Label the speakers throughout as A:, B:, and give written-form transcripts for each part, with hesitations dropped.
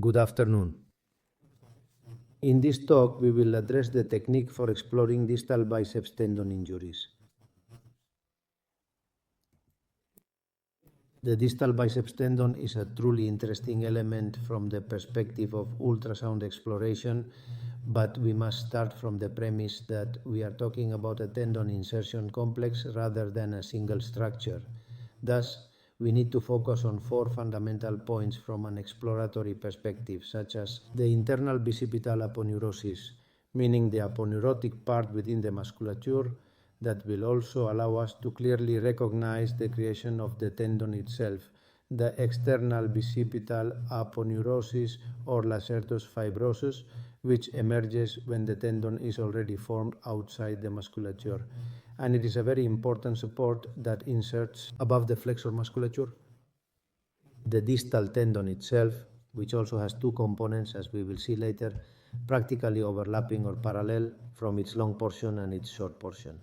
A: Good afternoon. In this talk, we will address the technique for exploring distal biceps tendon injuries. The distal biceps tendon is a truly interesting element from the perspective of ultrasound exploration, but we must start from the premise that we are talking about a tendon insertion complex rather than a single structure. Thus, we need to focus on four fundamental points from an exploratory perspective, such as the internal bicipital aponeurosis, meaning the aponeurotic part within the musculature that will also allow us to clearly recognize the creation of the tendon itself, the external bicipital aponeurosis or lacertus fibrosus, which emerges when the tendon is already formed outside the musculature, and it is a very important support that inserts above the flexor musculature. The distal tendon itself, which also has two components as we will see later, practically overlapping or parallel from its long portion and its short portion.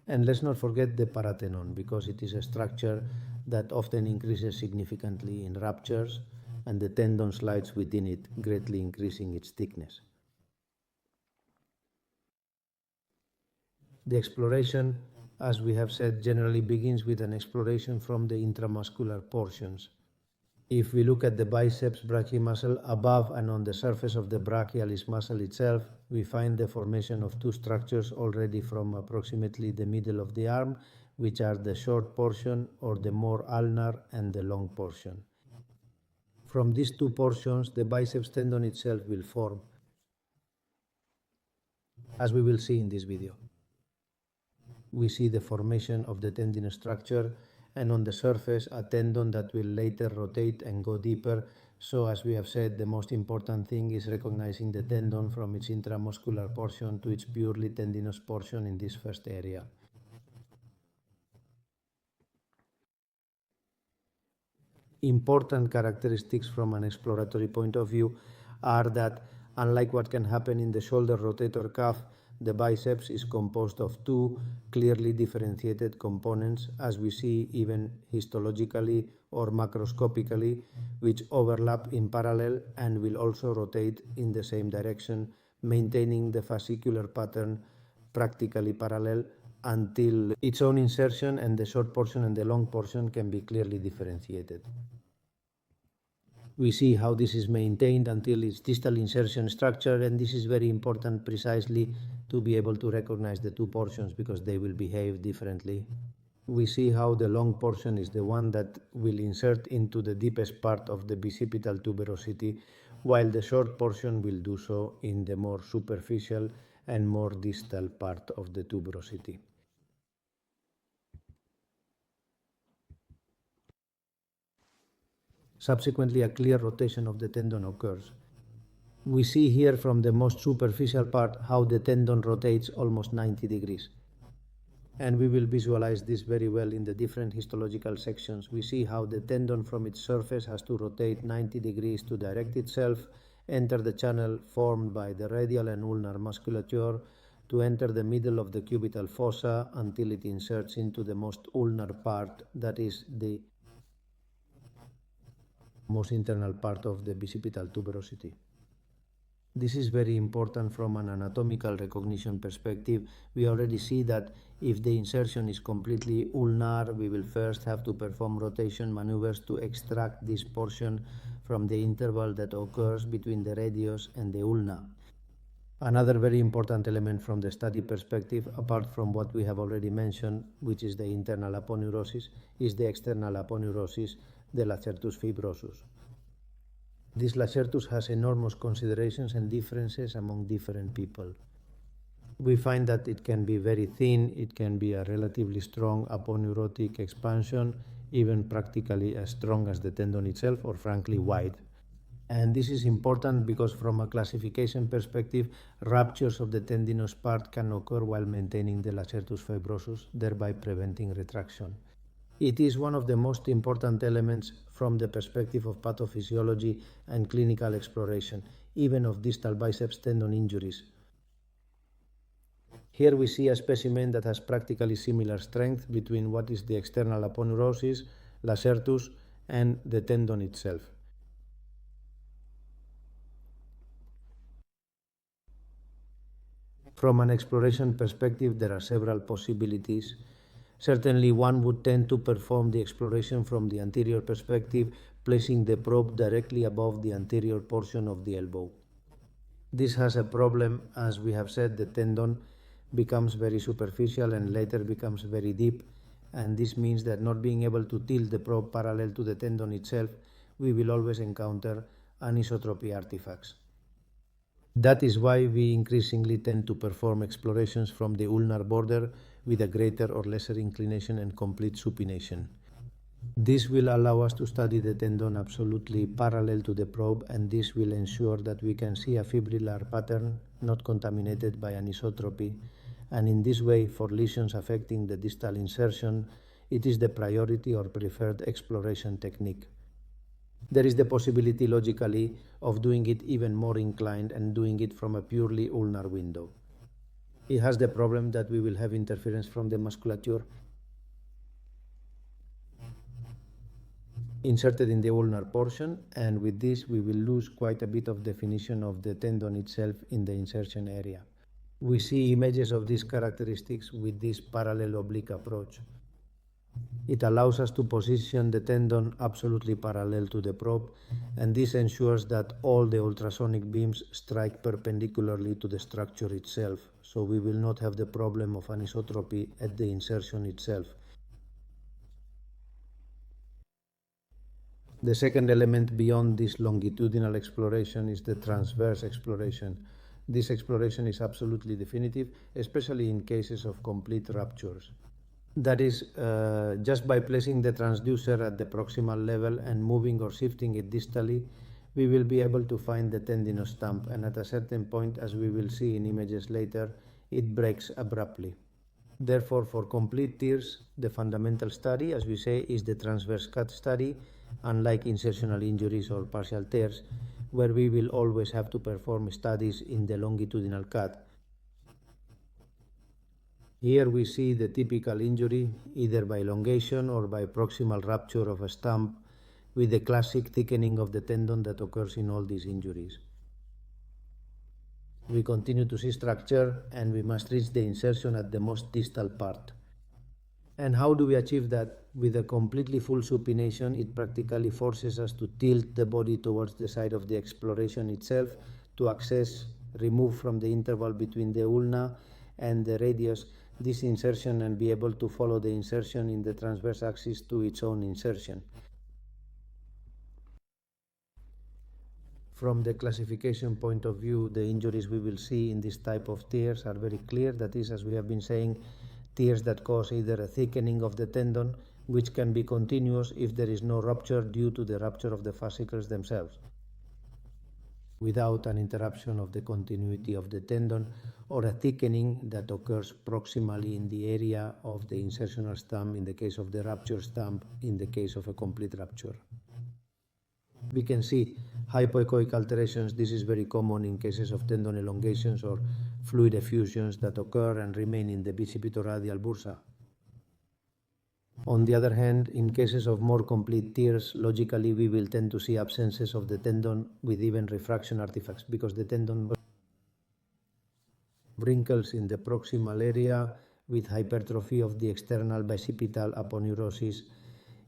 A: And let's not forget the paratenon, because it is a structure that often increases significantly in ruptures, and the tendon slides within it, greatly increasing its thickness. The exploration, as we have said, generally begins with an exploration from the intramuscular portions. If we look at the biceps brachii muscle, above and on the surface of the brachialis muscle itself, we find the formation of two structures already from approximately the middle of the arm, which are the short portion or the more ulnar and the long portion. From these two portions, the biceps tendon itself will form, as we will see in this video. We see the formation of the tendon structure, and on the surface a tendon that will later rotate and go deeper. So as we have said, the most important thing is recognizing the tendon from its intramuscular portion to its purely tendinous portion in this first area. Important characteristics from an exploratory point of view are that, unlike what can happen in the shoulder rotator cuff, the biceps is composed of two clearly differentiated components, as we see even histologically or macroscopically, which overlap in parallel and will also rotate in the same direction, maintaining the fascicular pattern practically parallel until its own insertion, and the short portion and the long portion can be clearly differentiated. We see how this is maintained until its distal insertion structure, and this is very important precisely to be able to recognize the two portions because they will behave differently. We see how the long portion is the one that will insert into the deepest part of the bicipital tuberosity, while the short portion will do so in the more superficial and more distal part of the tuberosity. Subsequently, a clear rotation of the tendon occurs. We see here from the most superficial part how the tendon rotates almost 90 degrees. And we will visualize this very well in the different histological sections. We see how the tendon from its surface has to rotate 90 degrees to direct itself, enter the channel formed by the radial and ulnar musculature, to enter the middle of the cubital fossa until it inserts into the most ulnar part, that is the most internal part of the bicipital tuberosity. This is very important from an anatomical recognition perspective. We already see that if the insertion is completely ulnar, we will first have to perform rotation maneuvers to extract this portion from the interval that occurs between the radius and the ulna. Another very important element from the study perspective, apart from what we have already mentioned, which is the internal aponeurosis, is the external aponeurosis, the lacertus fibrosus. This lacertus has enormous considerations and differences among different people. We find that it can be very thin, it can be a relatively strong aponeurotic expansion, even practically as strong as the tendon itself, or frankly wide. And this is important because from a classification perspective, ruptures of the tendinous part can occur while maintaining the lacertus fibrosus, thereby preventing retraction. It is one of the most important elements from the perspective of pathophysiology and clinical exploration, even of distal biceps tendon injuries. Here we see a specimen that has practically similar strength between what is the external aponeurosis, lacertus, and the tendon itself. From an exploration perspective, there are several possibilities. Certainly, one would tend to perform the exploration from the anterior perspective, placing the probe directly above the anterior portion of the elbow. This has a problem, as we have said, the tendon becomes very superficial and later becomes very deep, and this means that not being able to tilt the probe parallel to the tendon itself, we will always encounter anisotropy artifacts. That is why we increasingly tend to perform explorations from the ulnar border with a greater or lesser inclination and complete supination. This will allow us to study the tendon absolutely parallel to the probe, and this will ensure that we can see a fibrillar pattern not contaminated by anisotropy. And in this way, for lesions affecting the distal insertion, it is the priority or preferred exploration technique. There is the possibility logically of doing it even more inclined and doing it from a purely ulnar window. It has the problem that we will have interference from the musculature inserted in the ulnar portion, and with this we will lose quite a bit of definition of the tendon itself in the insertion area. We see images of these characteristics with this parallel oblique approach. It allows us to position the tendon absolutely parallel to the probe, and this ensures that all the ultrasonic beams strike perpendicularly to the structure itself, so we will not have the problem of anisotropy at the insertion itself. The second element beyond this longitudinal exploration is the transverse exploration. This exploration is absolutely definitive, especially in cases of complete ruptures. That is, just by placing the transducer at the proximal level and moving or shifting it distally, we will be able to find the tendinous stump, and at a certain point, as we will see in images later, it breaks abruptly. Therefore, for complete tears, the fundamental study, as we say, is the transverse cut study, unlike insertional injuries or partial tears, where we will always have to perform studies in the longitudinal cut. Here we see the typical injury, either by elongation or by proximal rupture of a stump, with the classic thickening of the tendon that occurs in all these injuries. We continue to see structure, and we must reach the insertion at the most distal part. And how do we achieve that? With a completely full supination, it practically forces us to tilt the body towards the side of the exploration itself to access, remove from the interval between the ulna and the radius this insertion and be able to follow the insertion in the transverse axis to its own insertion. From the classification point of view, the injuries we will see in this type of tears are very clear. That is, as we have been saying, tears that cause either a thickening of the tendon, which can be continuous if there is no rupture due to the rupture of the fascicles themselves, without an interruption of the continuity of the tendon, or a thickening that occurs proximally in the area of the insertional stump in the case of the rupture stump in the case of a complete rupture. We can see hypoechoic alterations. This is very common in cases of tendon elongations or fluid effusions that occur and remain in the bicipitoradial bursa. On the other hand, in cases of more complete tears, logically we will tend to see absences of the tendon with even refraction artifacts, because the tendon wrinkles in the proximal area with hypertrophy of the external bicipital aponeurosis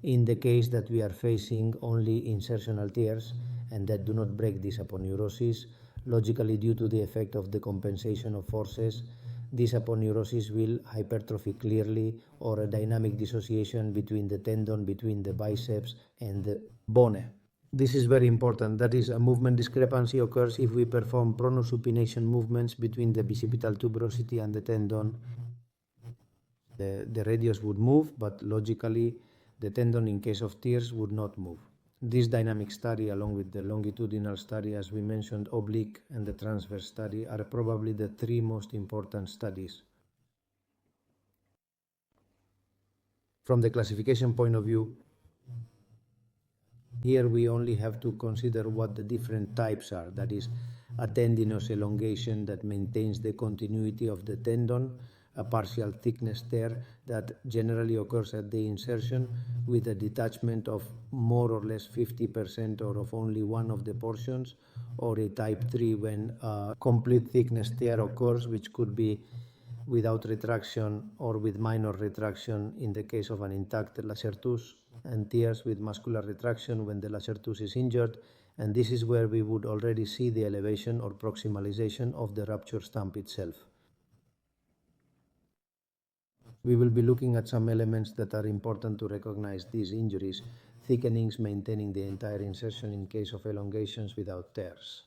A: in the case that we are facing only insertional tears and that do not break this aponeurosis, logically due to the effect of the compensation of forces. This aponeurosis will hypertrophy clearly, or a dynamic dissociation between the tendon, between the biceps and the bone. This is very important. That is, a movement discrepancy occurs if we perform pronosupination movements between the bicipital tuberosity and the tendon. The radius would move, but logically the tendon in case of tears would not move. This dynamic study, along with the longitudinal study, as we mentioned, oblique, and the transverse study, are probably the three most important studies. From the classification point of view, here we only have to consider what the different types are. That is, a tendinous elongation that maintains the continuity of the tendon, a partial thickness tear that generally occurs at the insertion with a detachment of more or less 50% or of only one of the portions, or a type 3 when a complete thickness tear occurs, which could be without retraction or with minor retraction in the case of an intact lacertus, and tears with muscular retraction when the lacertus is injured, and this is where we would already see the elevation or proximalization of the rupture stump itself. We will be looking at some elements that are important to recognize these injuries: thickenings maintaining the entire insertion in case of elongations without tears.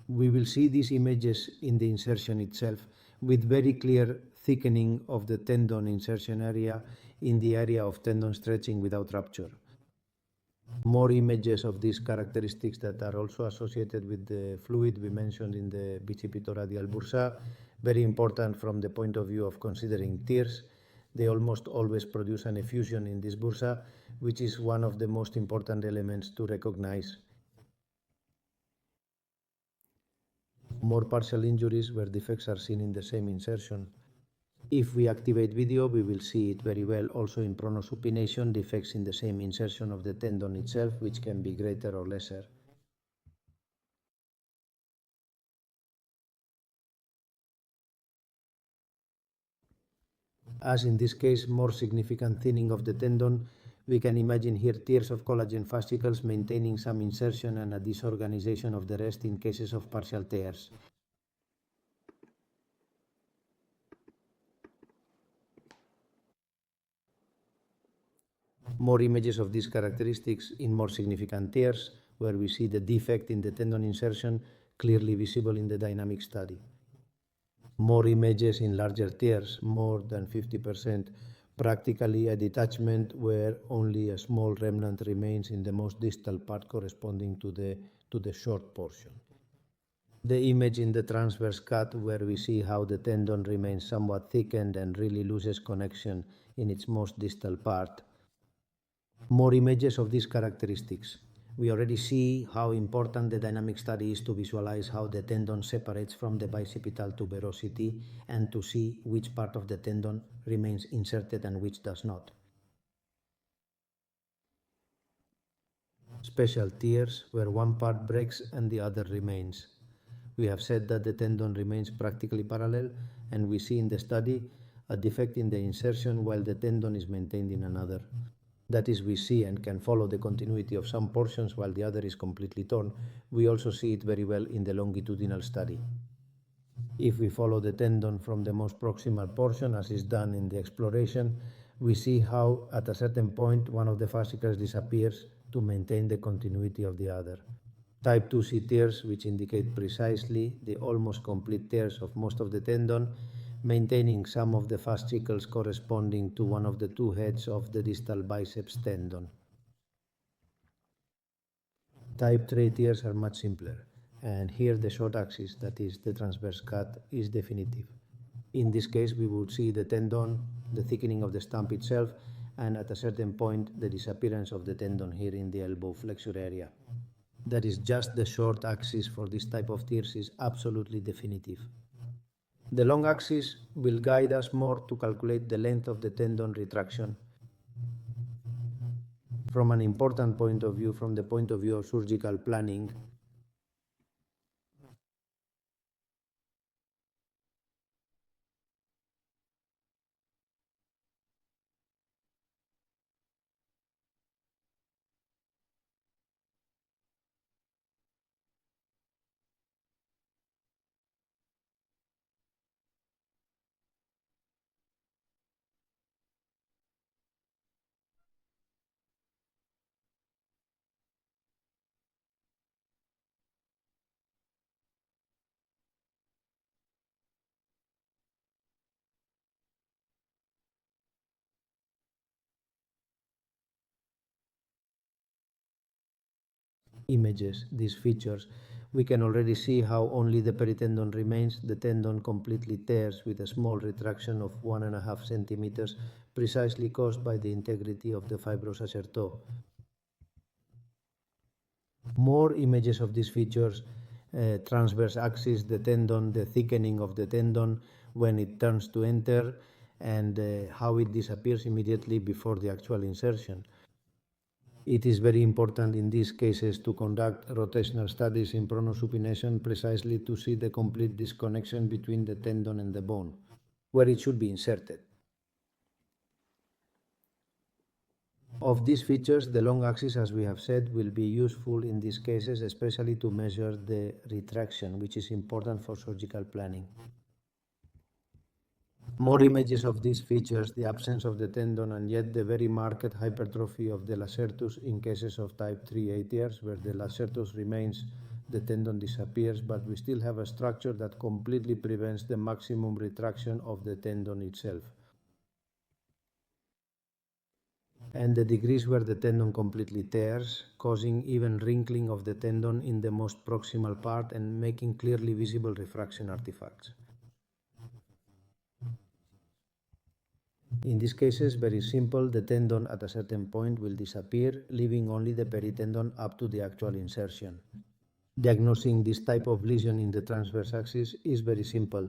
A: We will see these images in the insertion itself with very clear thickening of the tendon insertion area in the area of tendon stretching without rupture. More images of these characteristics that are also associated with the fluid we mentioned in the bicipito-radial bursa, very important from the point of view of considering tears. They almost always produce an effusion in this bursa, which is one of the most important elements to recognize. More partial injuries where defects are seen in the same insertion. If we activate video, we will see it very well also in pronosupination, defects in the same insertion of the tendon itself, which can be greater or lesser. As in this case, more significant thinning of the tendon, we can imagine here tiers of collagen fascicles maintaining some insertion and a disorganization of the rest in cases of partial tears. More images of these characteristics in more significant tears, where we see the defect in the tendon insertion clearly visible in the dynamic study. More images in larger tears, more than 50%, practically a detachment where only a small remnant remains in the most distal part corresponding to the short portion. The image in the transverse cut where we see how the tendon remains somewhat thickened and really loses connection in its most distal part. More images of these characteristics. We already see how important the dynamic study is to visualize how the tendon separates from the bicipital tuberosity and to see which part of the tendon remains inserted and which does not. Special tears where one part breaks and the other remains. We have said that the tendon remains practically parallel, and we see in the study a defect in the insertion while the tendon is maintained in another. That is, we see and can follow the continuity of some portions while the other is completely torn. We also see it very well in the longitudinal study. If we follow the tendon from the most proximal portion, as is done in the exploration, we see how at a certain point one of the fascicles disappears to maintain the continuity of the other. Type 2C tears, which indicate precisely the almost complete tears of most of the tendon, maintaining some of the fascicles corresponding to one of the two heads of the distal biceps tendon. Type 3 tears are much simpler, and here the short axis, that is the transverse cut, is definitive. In this case, we would see the tendon, the thickening of the stump itself, and at a certain point the disappearance of the tendon here in the elbow flexure area. That is, just the short axis for this type of tears is absolutely definitive. The long axis will guide us more to calculate the length of the tendon retraction. From an important point of view, from the point of view of surgical planning, images, these features, we can already see how only the peritendon remains. The tendon completely tears with a small retraction of 1.5 centimeters, precisely caused by the integrity of the fibrous acerto. More images of these features, transverse axis, the tendon, the thickening of the tendon when it turns to enter, and how it disappears immediately before the actual insertion. It is very important in these cases to conduct rotational studies in pronosupination precisely to see the complete disconnection between the tendon and the bone, where it should be inserted. Of these features, the long axis, as we have said, will be useful in these cases, especially to measure the retraction, which is important for surgical planning. More images of these features, the absence of the tendon and yet the very marked hypertrophy of the lacertus in cases of type 3 ATRs, where the lacertus remains, the tendon disappears, but we still have a structure that completely prevents the maximum retraction of the tendon itself. And the degrees where the tendon completely tears, causing even wrinkling of the tendon in the most proximal part and making clearly visible refraction artifacts. In these cases, very simple, the tendon at a certain point will disappear, leaving only the peritendon up to the actual insertion. Diagnosing this type of lesion in the transverse axis is very simple.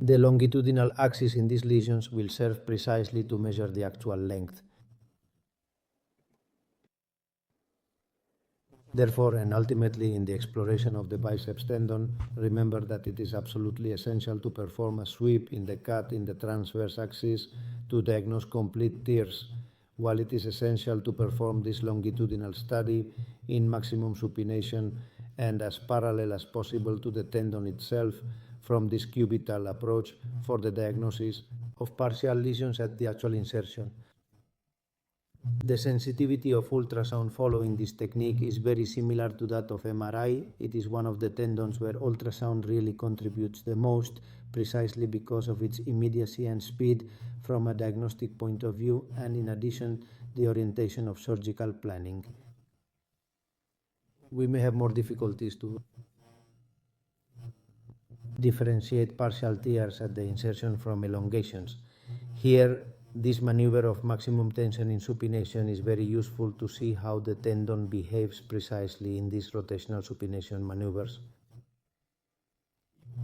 A: The longitudinal axis in these lesions will serve precisely to measure the actual length. Therefore, and ultimately in the exploration of the biceps tendon, remember that it is absolutely essential to perform a sweep in the cut in the transverse axis to diagnose complete tears, while it is essential to perform this longitudinal study in maximum supination and as parallel as possible to the tendon itself from this cubital approach for the diagnosis of partial lesions at the actual insertion. The sensitivity of ultrasound following this technique is very similar to that of MRI. It is one of the tendons where ultrasound really contributes the most, precisely because of its immediacy and speed from a diagnostic point of view, and in addition, the orientation of surgical planning. We may have more difficulties to differentiate partial tears at the insertion from elongations. Here, this maneuver of maximum tension in supination is very useful to see how the tendon behaves precisely in these rotational supination maneuvers.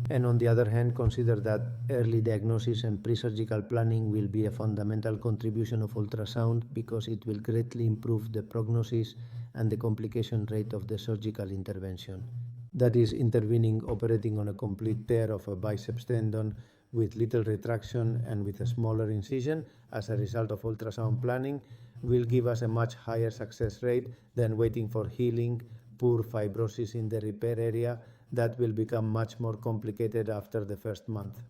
A: And on the other hand, consider that early diagnosis and pre-surgical planning will be a fundamental contribution of ultrasound, because it will greatly improve the prognosis and the complication rate of the surgical intervention. That is, intervening, operating on a complete tear of a biceps tendon with little retraction and with a smaller incision as a result of ultrasound planning will give us a much higher success rate than waiting for healing, poor fibrosis in the repair area that will become much more complicated after the first month.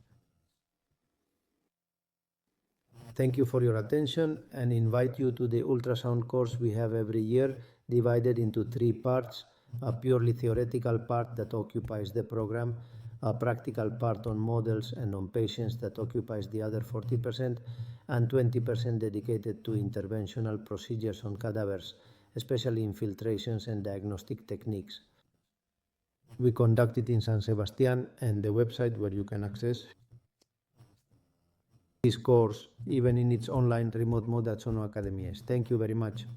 A: Thank you for your attention, and invite you to the ultrasound course we have every year, divided into 3 parts: a purely theoretical part that occupies the program, a practical part on models and on patients that occupies the other 40%, and 20% dedicated to interventional procedures on cadavers, especially infiltrations and diagnostic techniques. We conduct it in San Sebastian, and the website where you can access this course, even in its online remote mode at Sono Academy. Thank you very much.